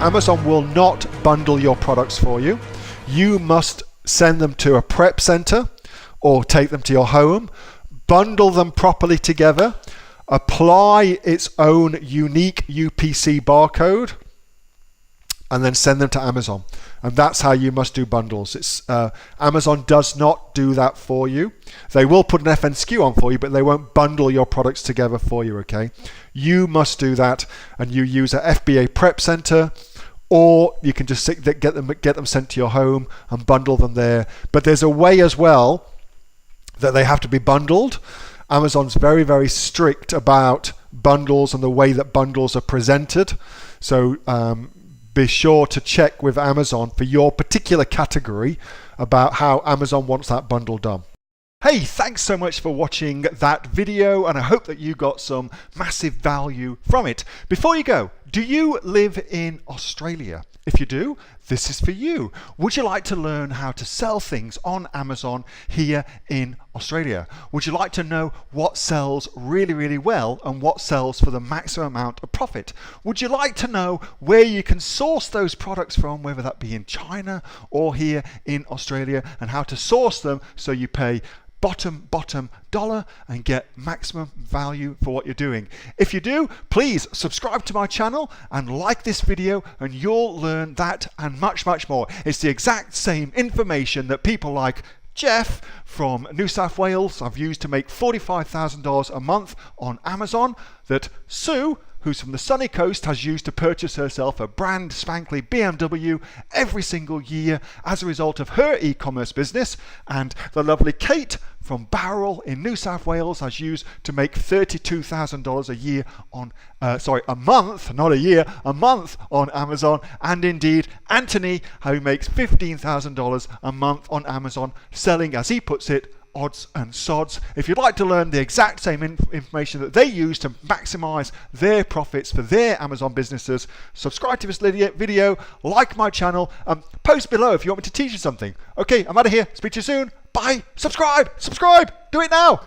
Amazon will not bundle your products for you. You must send them to a prep center or take them to your home, bundle them properly together, apply its own unique UPC barcode, and then send them to Amazon. And that's how you must do bundles. Amazon does not do that for you. They will put an FNSKU on for you, but they won't bundle your products together for you, okay? You must do that, and you use a FBA prep center, or you can just get them sent to your home and bundle them there. But there's a way as well that they have to be bundled. Amazon's very, very strict about bundles and the way that bundles are presented. So be sure to check with Amazon for your particular category about how Amazon wants that bundle done. Hey, thanks so much for watching that video, and I hope that you got some massive value from it. Before you go, do you live in Australia? If you do, this is for you. Would you like to learn how to sell things on Amazon here in Australia? Would you like to know what sells really, really well and what sells for the maximum amount of profit? Would you like to know where you can source those products from, whether that be in China or here in Australia, and how to source them so you pay bottom dollar and get maximum value for what you're doing? If you do, please subscribe to my channel and like this video, and you'll learn that and much more. It's the exact same information that people like Jeff from New South Wales have used to make $45,000 a month on Amazon, that Sue, who's from the sunny coast, has used to purchase herself a brand spankly BMW every single year as a result of her e-commerce business, and the lovely Kate from Bowral in New South Wales has used to make $32,000 a year on, a month, not a year, a month on Amazon, and indeed Anthony, who makes $15,000 a month on Amazon, selling, as he puts it, odds and sods. If you'd like to learn the exact same information that they use to maximize their profits for their Amazon businesses, subscribe to this video, like my channel, post below if you want me to teach you something. Okay, I'm out of here. Speak to you soon. Bye. Subscribe. Do it now.